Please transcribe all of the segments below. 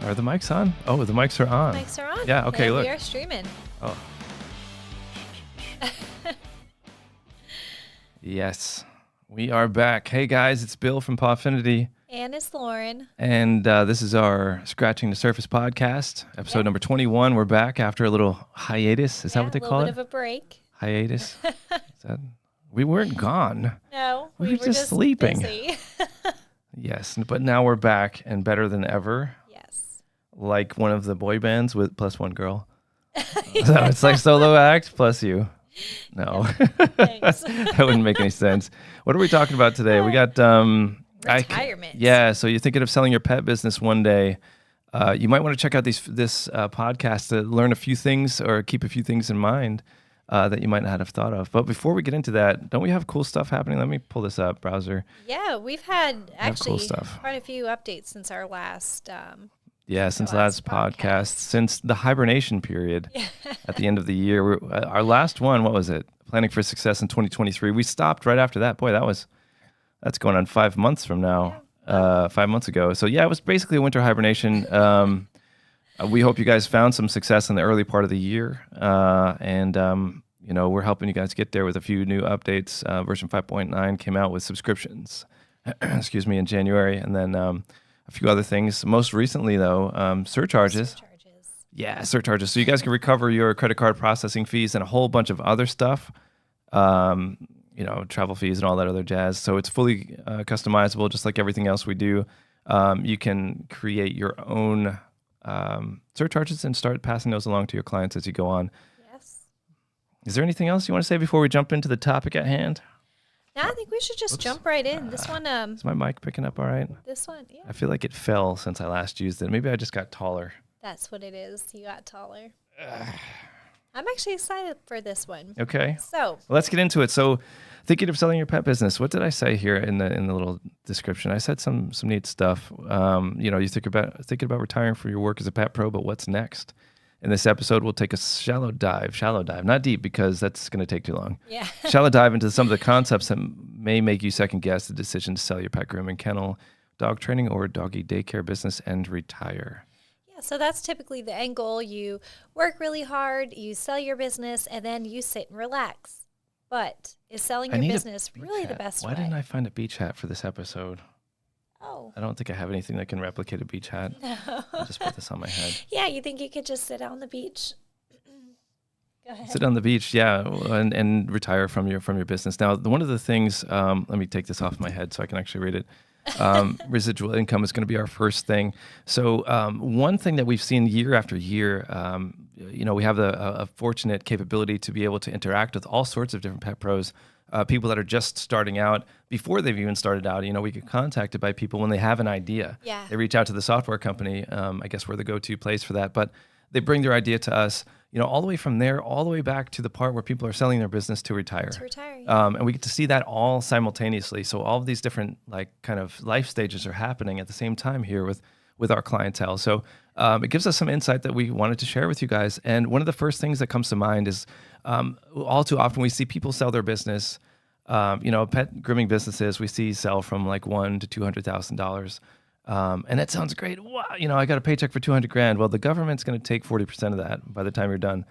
Are the mics on? Oh, the mics are on. Mics are on. Yeah, okay, and look. We are streaming. Oh. Yes, we are back. Hey, guys, it's Bill from Pawfinity. And it's Lauren. And this is our Scratching the Surface podcast, episode number 21. We're back after a little hiatus. Is that what they call it? A little bit of a break. Hiatus? We weren't gone. No, we were just sleeping. Busy. Yes, but now we're back and better than ever. Yes. Like one of the boy bands with plus one girl. So it's like solo act plus you. No, Thanks. That wouldn't make any sense. What are we talking about today? We got retirement. So you're thinking of selling your pet business one day. You might want to check out this podcast to learn a few things or keep a few things in mind that you might not have thought of. But before we get into that, don't we have cool stuff happening? Let me pull this up, browser. Yeah, we've had actually cool stuff. Quite a few updates since our last. Since last podcast, since the hibernation period at the end of the year. Our last one, what was it? Planning for Success in 2023. We stopped right after that. Boy, that's going on 5 months from now, 5 months ago. So yeah, it was basically a winter hibernation. We hope you guys found some success in the early part of the year. We're helping you guys get there with a few new updates. Version 5.9 came out with subscriptions, in January. And then a few other things. Most recently, though, surcharges. Yeah, surcharges. So you guys can recover your credit card processing fees and a whole bunch of other stuff, travel fees and all that other jazz. So it's fully customizable, just like everything else we do. You can create your own surcharges and start passing those along to your clients as you go on. Yes. Is there anything else you want to say before we jump into the topic at hand? No, I think we should just jump right in. This one. Is my mic picking up all right? This one, yeah. I feel like it fell since I last used it. Maybe I just got taller. That's what it is. You got taller. I'm actually excited for this one. Okay. So let's get into it. So, thinking of selling your pet business. What did I say here in the little description? I said some neat stuff. You think about retiring from your work as a pet pro, but what's next? In this episode, we'll take a shallow dive, not deep because that's going to take too long. Yeah. Shallow dive into some of the concepts that may make you second guess the decision to sell your pet grooming, kennel, dog training, or doggy daycare business and retire. Yeah, so that's typically the end goal. You work really hard, you sell your business, and then you sit and relax. But is selling your business really the best way? Why didn't I find a beach hat for this episode? Oh. I don't think I have anything that can replicate a beach hat. No. I'll just put this on my head. Yeah, you think you could just sit on the beach? Go ahead. Sit on the beach, yeah, and retire from your business. Now, one of the things, let me take this off my head so I can actually read it. Residual income is going to be our first thing. So one thing that we've seen year after year, we have a fortunate capability to be able to interact with all sorts of different pet pros. People that are just starting out, before they've even started out, we get contacted by people when they have an idea. Yeah. They reach out to the software company. I guess we're the go-to place for that. But they bring their idea to us, all the way from there, all the way back to the part where people are selling their business to retire. Yeah. And we get to see that all simultaneously. So all of these different kind of life stages are happening at the same time here with our clientele. So it gives us some insight that we wanted to share with you guys. And one of the first things that comes to mind is all too often we see people sell their business. Pet grooming businesses we see sell from like $1,000 to $200,000. And that sounds great. Wow, I got a paycheck for $200,000. Well, the government's going to take 40% of that by the time you're done.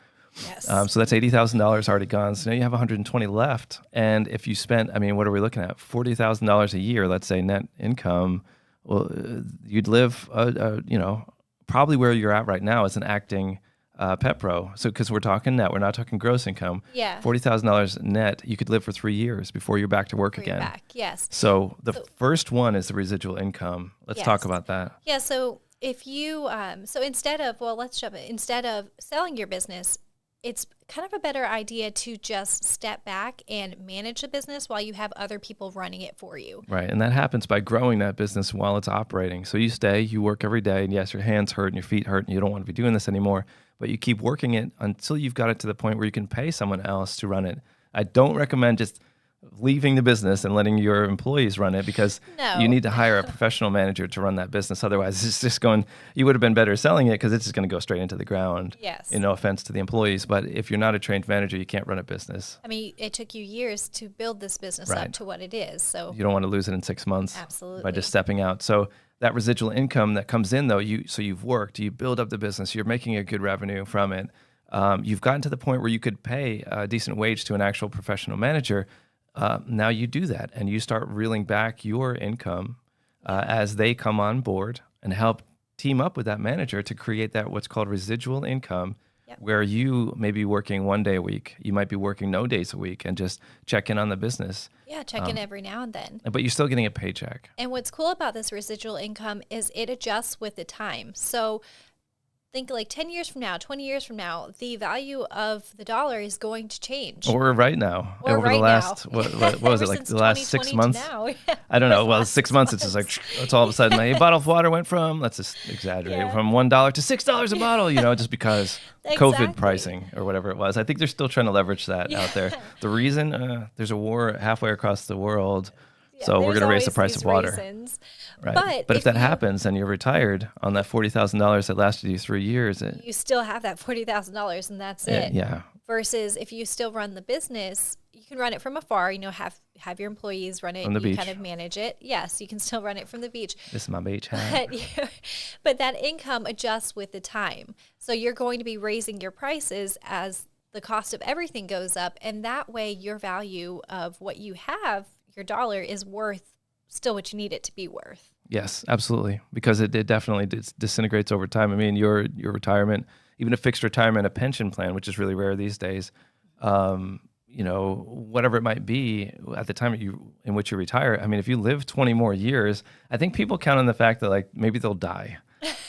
Yes. So that's $80,000 already gone. So now you have 120 left. And if you spent, what are we looking at? $40,000 a year, let's say net income. Well, you'd live, probably where you're at right now as an acting pet pro. So because we're talking net, we're not talking gross income. Yeah. $40,000 net, you could live for 3 years before you're back to work again. Back. Yes. So the first one is the residual income. Let's talk about that. Yeah. So if you, instead of selling your business, it's kind of a better idea to just step back and manage the business while you have other people running it for you. Right. And that happens by growing that business while it's operating. So you work every day, and yes, your hands hurt and your feet hurt and you don't want to be doing this anymore, but you keep working it until you've got it to the point where you can pay someone else to run it. I don't recommend just leaving the business and letting your employees run it, because you need to hire a professional manager to run that business. Otherwise, it's just you would have been better selling it because it's just going to go straight into the ground. Yes. No offense to the employees, but if you're not a trained manager, you can't run a business. It took you years to build this business up to what it is. So you don't want to lose it in 6 months. Absolutely. By just stepping out. So that residual income that comes in though, you've worked, you build up the business, you're making a good revenue from it. You've gotten to the point where you could pay a decent wage to an actual professional manager. Now you do that and you start reeling back your income as they come on board and help team up with that manager to create that what's called residual income, where you may be working 1 day a week. You might be working no days a week and just check in on the business. Yeah, check in every now and then. But you're still getting a paycheck. And what's cool about this residual income is it adjusts with the time. So think like 10 years from now, 20 years from now, the value of the dollar is going to change. Or right now. Or over right the last, now. what was it, like the last 6 months? Now. I don't know. Well, 6 months, it's just like, it's all of a sudden, a bottle of water went from, let's just exaggerate, from $1 to $6 a bottle, just because COVID pricing or whatever it was. I think they're still trying to leverage that out there. The reason, there's a war halfway across the world, so we're going to raise the price of water. Reasons. Right. But if that happens and you're retired on that $40,000 that lasted you 3 years, you still have that $40,000 and that's it. Yeah. Versus if you still run the business, you can run it from afar. Have your employees run it. From the beach. Kind of manage it. Yes, you can still run it from the beach. This is my beach hat. But that income adjusts with the time. So you're going to be raising your prices as the cost of everything goes up, and that way your value of what you have, your dollar, is worth still what you need it to be worth. Yes, absolutely, because it definitely disintegrates over time. I mean, your retirement, even a fixed retirement, a pension plan, which is really rare these days, whatever it might be at the time in which you retire. I mean, if you live 20 more years, I think people count on the fact that like maybe they'll die.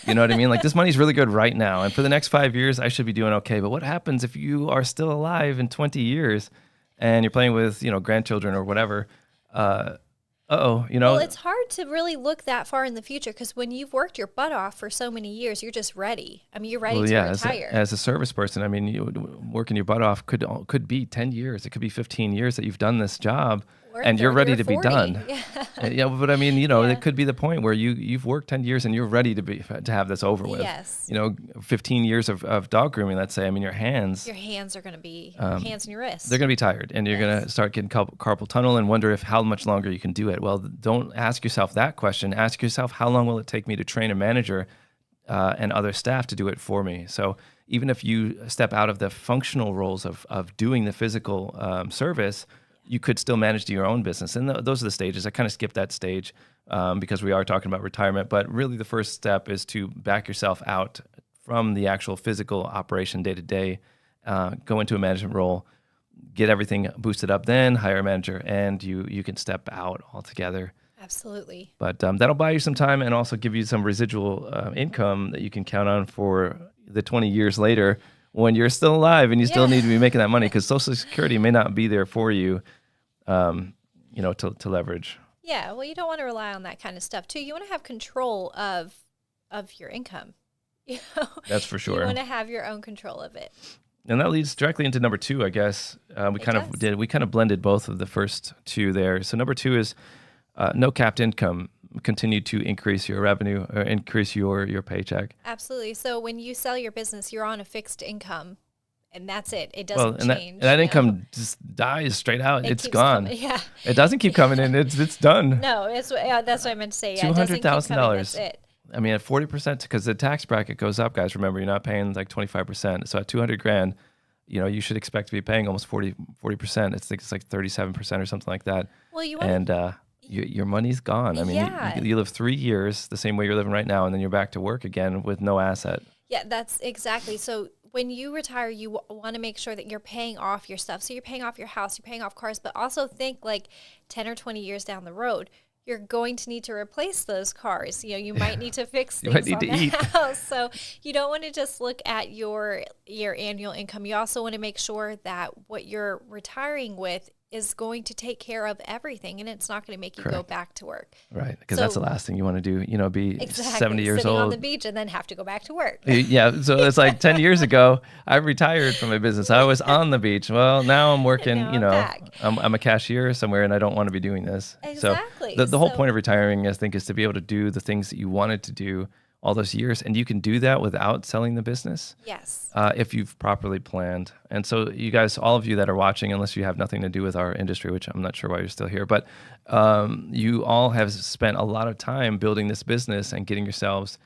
You know what I mean? Like this money's really good right now, and for the next 5 years, I should be doing okay. But what happens if you are still alive in 20 years and you're playing with grandchildren or whatever? Well, it's hard to really look that far in the future because when you've worked your butt off for so many years, you're just ready. I mean, you're ready to retire. As a service person, I mean, working your butt off could be 10 years. It could be 15 years that you've done this job. And you're ready to be done. Yeah, but I mean, it could be the point where you've worked 10 years and you're ready to have this over with. Yes. 15 years of dog grooming, let's say. I mean, your hands are going to be hands and your wrists. They're going to be tired, and you're going to start getting carpal tunnel and wonder how much longer you can do it. Well, don't ask yourself that question. Ask yourself, how long will it take me to train a manager and other staff to do it for me? So even if you step out of the functional roles of doing the physical service, you could still manage your own business. And those are the stages. I kind of skipped that stage because we are talking about retirement. But really the first step is to back yourself out from the actual physical operation day to day, go into a management role, get everything boosted up, then hire a manager, and you can step out altogether. Absolutely. But that'll buy you some time and also give you some residual income that you can count on for the 20 years later when you're still alive and you still need to be making that money, because Social Security may not be there for you, to leverage. Yeah, well, you don't want to rely on that kind of stuff too. You want to have control of your income. That's for sure. You want to have your own control of it. And that leads directly into number two, I guess. We kind of blended both of the first two there. So number two is no capped income. Continue to increase your revenue or increase your paycheck. Absolutely. So when you sell your business, you're on a fixed income, and that's it. It doesn't change. That income just dies straight out. It's gone. Yeah. It doesn't keep coming in. It's done. No, that's what I meant to say. Yeah, $200,000. That's it. I mean, at 40%, because the tax bracket goes up, guys. Remember, you're not paying like 25%. So at $200,000, you should expect to be paying almost 40%. It's like 37% or something like that. Well, your money's gone. I mean, you live 3 years the same way you're living right now, and then you're back to work again with no asset. Yeah, that's exactly. So when you retire, you want to make sure that you're paying off your stuff. So you're paying off your house, you're paying off cars, but also think like 10 or 20 years down the road, you're going to need to replace those cars. You might need to fix things on the house. So you don't want to just look at your annual income. You also want to make sure that what you're retiring with is going to take care of everything, and it's not going to make you go back to work. Right, because that's the last thing you want to do, be 70 years sitting old. on the beach and then have to go back to work. Yeah, so it's like 10 years ago, I retired from my business. I was on the beach. Well, now I'm working, I'm a cashier somewhere, and I don't want to be doing this. Exactly. So the whole point of retiring, I think, is to be able to do the things that you wanted to do all those years, and you can do that without selling the business. Yes. If you've properly planned. And so you guys, all of you that are watching, unless you have nothing to do with our industry, which I'm not sure why you're still here, but you all have spent a lot of time building this business and getting yourselves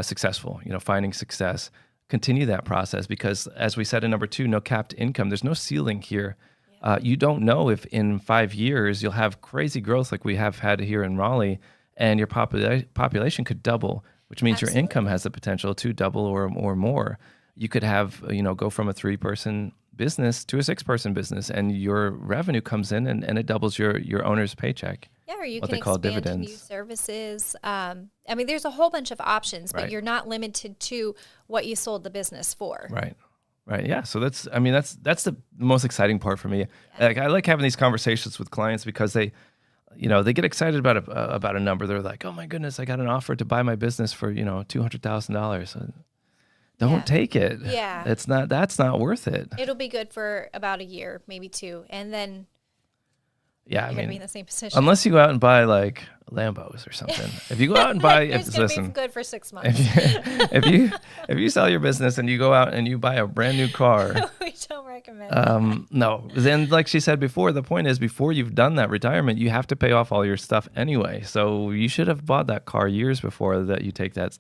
successful, finding success. Continue that process because, as we said in number 2, no capped income. There's no ceiling here. You don't know if in 5 years you'll have crazy growth like we have had here in Raleigh, and your population could double, which means your income has the potential to double or more. You could have, go from a 3-person business to a 6-person business, and your revenue comes in and it doubles your owner's paycheck. Yeah, or you what can they call expand to dividends. new services. There's a whole bunch of options, but you're not limited to what you sold the business for. Right. Yeah. So that's the most exciting part for me. Yeah. Like, I like having these conversations with clients because they get excited about a number. They're like, oh my goodness, I got an offer to buy my business for, $200,000. Don't take it. Yeah. That's not worth it. It'll be good for about a year, maybe 2. And then you're going to be in the same position. Unless you go out and buy like Lambos or something. If you go out and buy, it's going to be good for 6 months. If you sell your business and you go out and you buy a brand new car, we don't recommend. No. Then, like she said before, the point is before you've done that retirement, you have to pay off all your stuff anyway. So you should have bought that car years before that you take that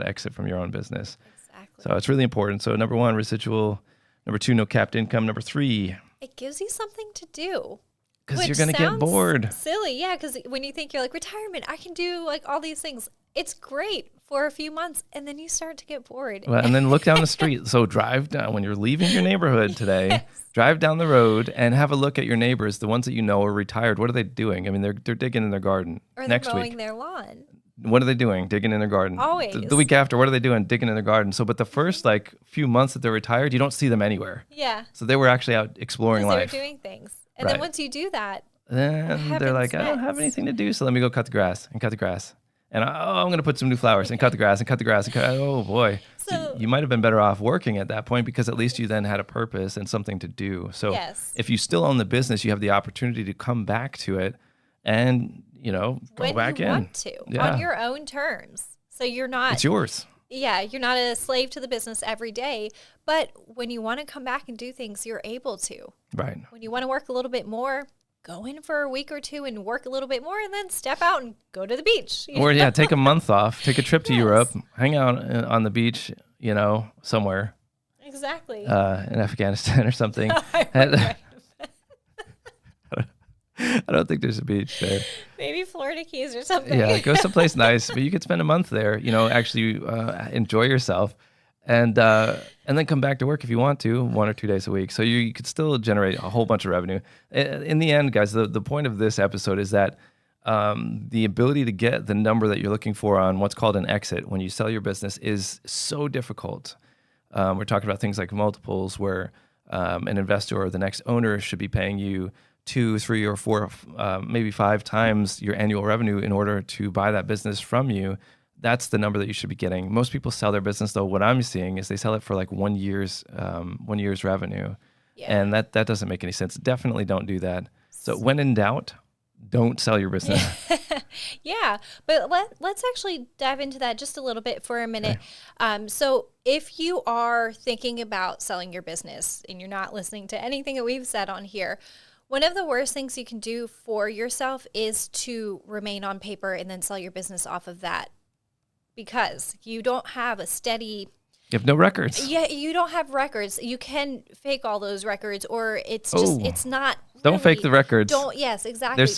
exit from your own business. Exactly. So it's really important. So number 1, residual. Number 2, no capped income. Number 3, it gives you something to do. Because you're going to get bored. Silly, yeah. Because when you think you're like retirement, I can do like all these things. It's great for a few months, and then you start to get bored. Well, and then look down the street. So drive down when you're leaving your neighborhood today. Yes. Drive down the road and have a look at your neighbors, the ones that you know are retired. What are they doing? I mean, they're digging in their garden. Or next they're mowing week. their lawn. What are they doing? Digging in their garden. Always. The week after, what are they doing? Digging in their garden. So, but the first few months that they're retired, you don't see them anywhere. Yeah. So they were actually out exploring life. They were doing things, and then once you do that. Then they're like, I don't have anything to do, so let me go cut the grass. And I'm going to put some new flowers and cut the grass. Oh, boy. So you might have been better off working at that point because at least you then had a purpose and something to do. So if you still own the business, you have the opportunity to come back to it and, go back in. When you want to, on your own terms. So you're not. It's yours. Yeah, you're not a slave to the business every day. But when you want to come back and do things, you're able to. Right. When you want to work a little bit more, go in for a week or 2 and work a little bit more and then step out and go to the beach. Or take a month off, take a trip to Europe, hang out on the beach, somewhere. Exactly. In Afghanistan or something. I don't think there's a beach there. Maybe Florida Keys or something. Yeah, go someplace nice, but you could spend a month there, actually enjoy yourself. And then come back to work if you want to, 1 or 2 days a week. So you could still generate a whole bunch of revenue. In the end, guys, the point of this episode is that the ability to get the number that you're looking for on what's called an exit when you sell your business is so difficult. We're talking about things like multiples where an investor or the next owner should be paying you 2, 3, or 4, maybe 5 times your annual revenue in order to buy that business from you. That's the number that you should be getting. Most people sell their business, though. What I'm seeing is they sell it for like 1 year's revenue, and that doesn't make any sense. Definitely don't do that. So when in doubt, don't sell your business. Yeah, but let's actually dive into that just a little bit for a minute. Okay. So if you are thinking about selling your business and you're not listening to anything that we've said on here, one of the worst things you can do for yourself is to remain on paper and then sell your business off of that. Because you don't have a steady... You have no records. Yeah, you don't have records. You can fake all those records, or it's just, it's not... Don't really, fake the records. Yes, exactly. There's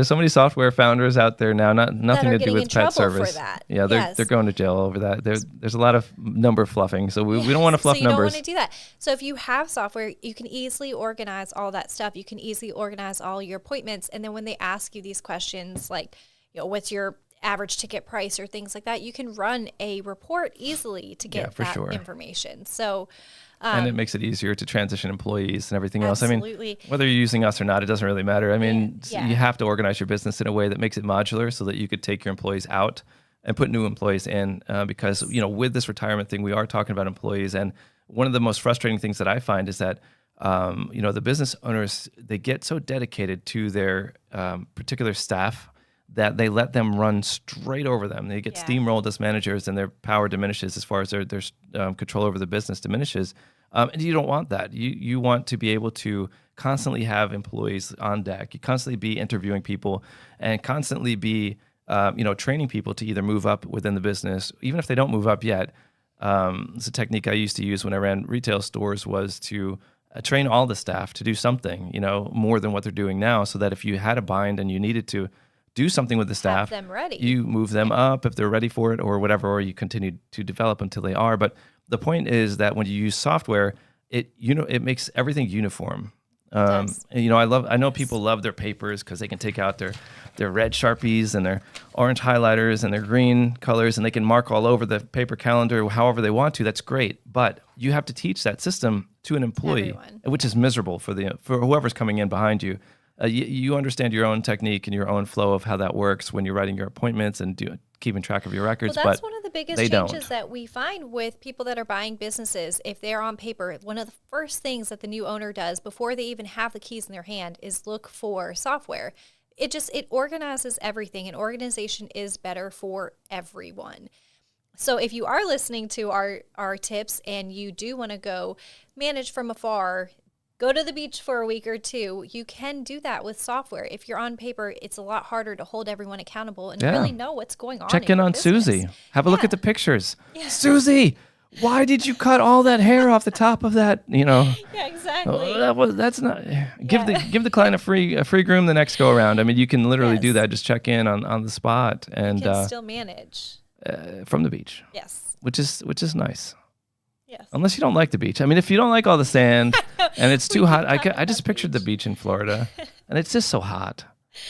so many software founders out there now, nothing to do with pet service. For that. Yeah, they're going to jail over that. There's a lot of number fluffing, so we don't want to fluff so you numbers. You don't want to do that. So if you have software, you can easily organize all that stuff. You can easily organize all your appointments, and then when they ask you these questions, like, what's your average ticket price or things like that, you can run a report easily to get that information. So, and it makes it easier to transition employees and everything absolutely. else. I mean, whether you're using us or not, it doesn't really matter. I mean, you have to organize your business in a way that makes it modular so that you could take your employees out and put new employees in. Because, with this retirement thing, we are talking about employees. And one of the most frustrating things that I find is that, the business owners, they get so dedicated to their particular staff that they let them run straight over them. They get Yeah. steamrolled as managers, and their power diminishes as far as their control over the business diminishes. And you don't want that. You want to be able to constantly have employees on deck. You constantly be interviewing people and constantly be training people to either move up within the business, even if they don't move up yet. It's a technique I used to use when I ran retail stores, was to train all the staff to do something, more than what they're doing now, so that if you had a bind and you needed to do something with the staff, Have them ready. you move them up if they're ready for it or whatever, or you continue to develop until they are. But the point is that when you use software, it makes everything uniform. does. And, I know people love their papers because they can take out their red Sharpies and their orange highlighters and their green colors, and they can mark all over the paper calendar however they want to. That's great. But you have to teach that system to an employee, Everyone. which is miserable for whoever's coming in behind you. You understand your own technique and your own flow of how that works when you're writing your appointments and keeping track of your records. Well, that's but one of the biggest they changes don't. that we find with people that are buying businesses. If they're on paper, one of the first things that the new owner does before they even have the keys in their hand is look for software. It organizes everything, and organization is better for everyone. So if you are listening to our tips and you do want to go manage from afar, go to the beach for a week or two, you can do that with software. If you're on paper, it's a lot harder to hold everyone accountable and Yeah. really know what's going on. Check in in your on business. Susie. Have a look Yeah. at the pictures. Yeah. Susie, why did you cut all that hair off the top of that? Yeah, exactly. That's not. Give the client a free groom the next go around. I mean, you can literally do Yes. that. Just check in on the spot and You can still manage. from the beach, Yes. which is nice. Yes. Unless you don't like the beach. I mean, if you don't like all the sand and it's too keep hot, talking I just about the pictured the beach in Florida, and it's just so hot.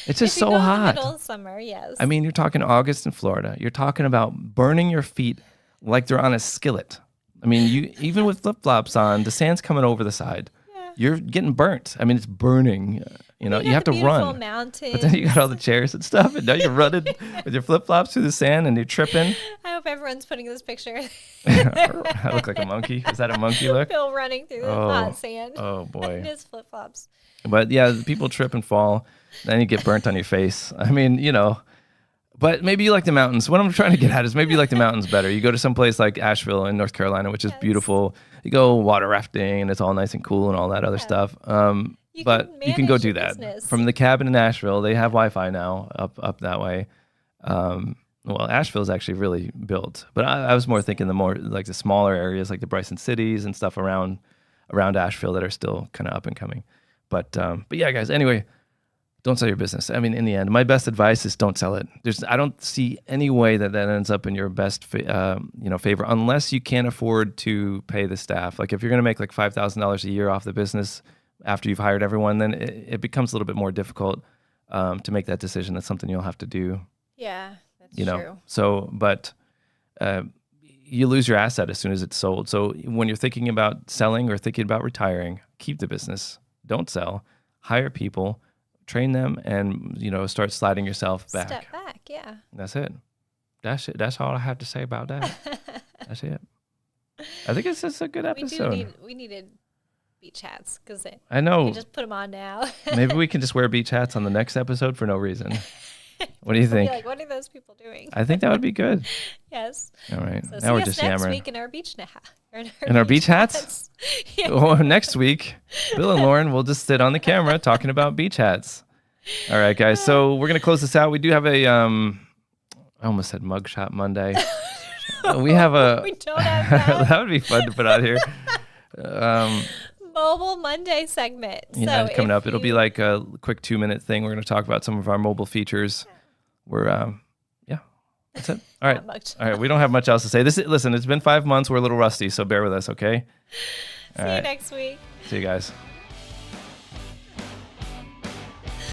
It's just If you so go in the hot. middle of summer, yes. I mean, you're talking August in Florida. You're talking about burning your feet like they're on a skillet. I mean, you even with flip-flops on, the sand's coming over the side. Yeah. You're getting burnt. I mean, it's burning. You got have the to beautiful run. mountains. But then you got all the chairs and stuff, and now you're running with your flip-flops through the sand, and you're tripping. I hope everyone's putting this picture. I look like a monkey. Is that a monkey look? Bill running through the hot sand. Oh, boy. In his flip flops. But yeah, people trip and fall. Then you get burnt on your face. I mean, but maybe you like the mountains. What I'm trying to get at is maybe you like the mountains better. You go to some place like Asheville in North Carolina, which is beautiful. You go water rafting and it's all nice and cool and all that other stuff. But you can go manage do your that. business. From the cabin in Asheville, they have Wi-Fi now up that way. Well, Asheville is actually really built, but I was more thinking the smaller areas like the Bryson cities and stuff around Asheville that are still kind of up and coming. But yeah, guys. Anyway, don't sell your business. I mean, in the end, my best advice is don't sell it. I don't see any way that ends up in your best favor unless you can't afford to pay the staff. Like if you're going to make like $5,000 a year off the business after you've hired everyone, then it becomes a little bit more difficult to make that decision. That's something you'll have to do. Yeah, that's true. So, but you lose your asset as soon as it's sold. So when you're thinking about selling or thinking about retiring, keep the business. Don't sell. Hire people, train them, and start sliding yourself back. Step back, yeah. That's it. That's it. That's all I have to say about that. That's it. I think it's just a good episode. We needed beach hats because I know. we just put them on now. Maybe we can just wear beach hats on the next episode for no reason. What do you We'll think? be like, what are those people doing? I think that would be good. Yes. All right. So Now we're see us just next yammering. week in our beach In our beach hats? Yeah. Oh, next week, Bill and Lauren will just sit on the camera talking about beach hats. All right, guys. So we're gonna close this out. We do have a I almost said Mugshot Monday. We have a. We don't have that. That would be fun to put out here. Mobile Monday segment. Yeah, So coming if up. It'll be like a quick 2-minute thing. We're gonna talk about some of our mobile features. We're yeah, that's it. All right. Not much. All right. We don't have much else to say. Listen, it's been 5 months. We're a little rusty, so bear with us, okay? See you next week. See you guys.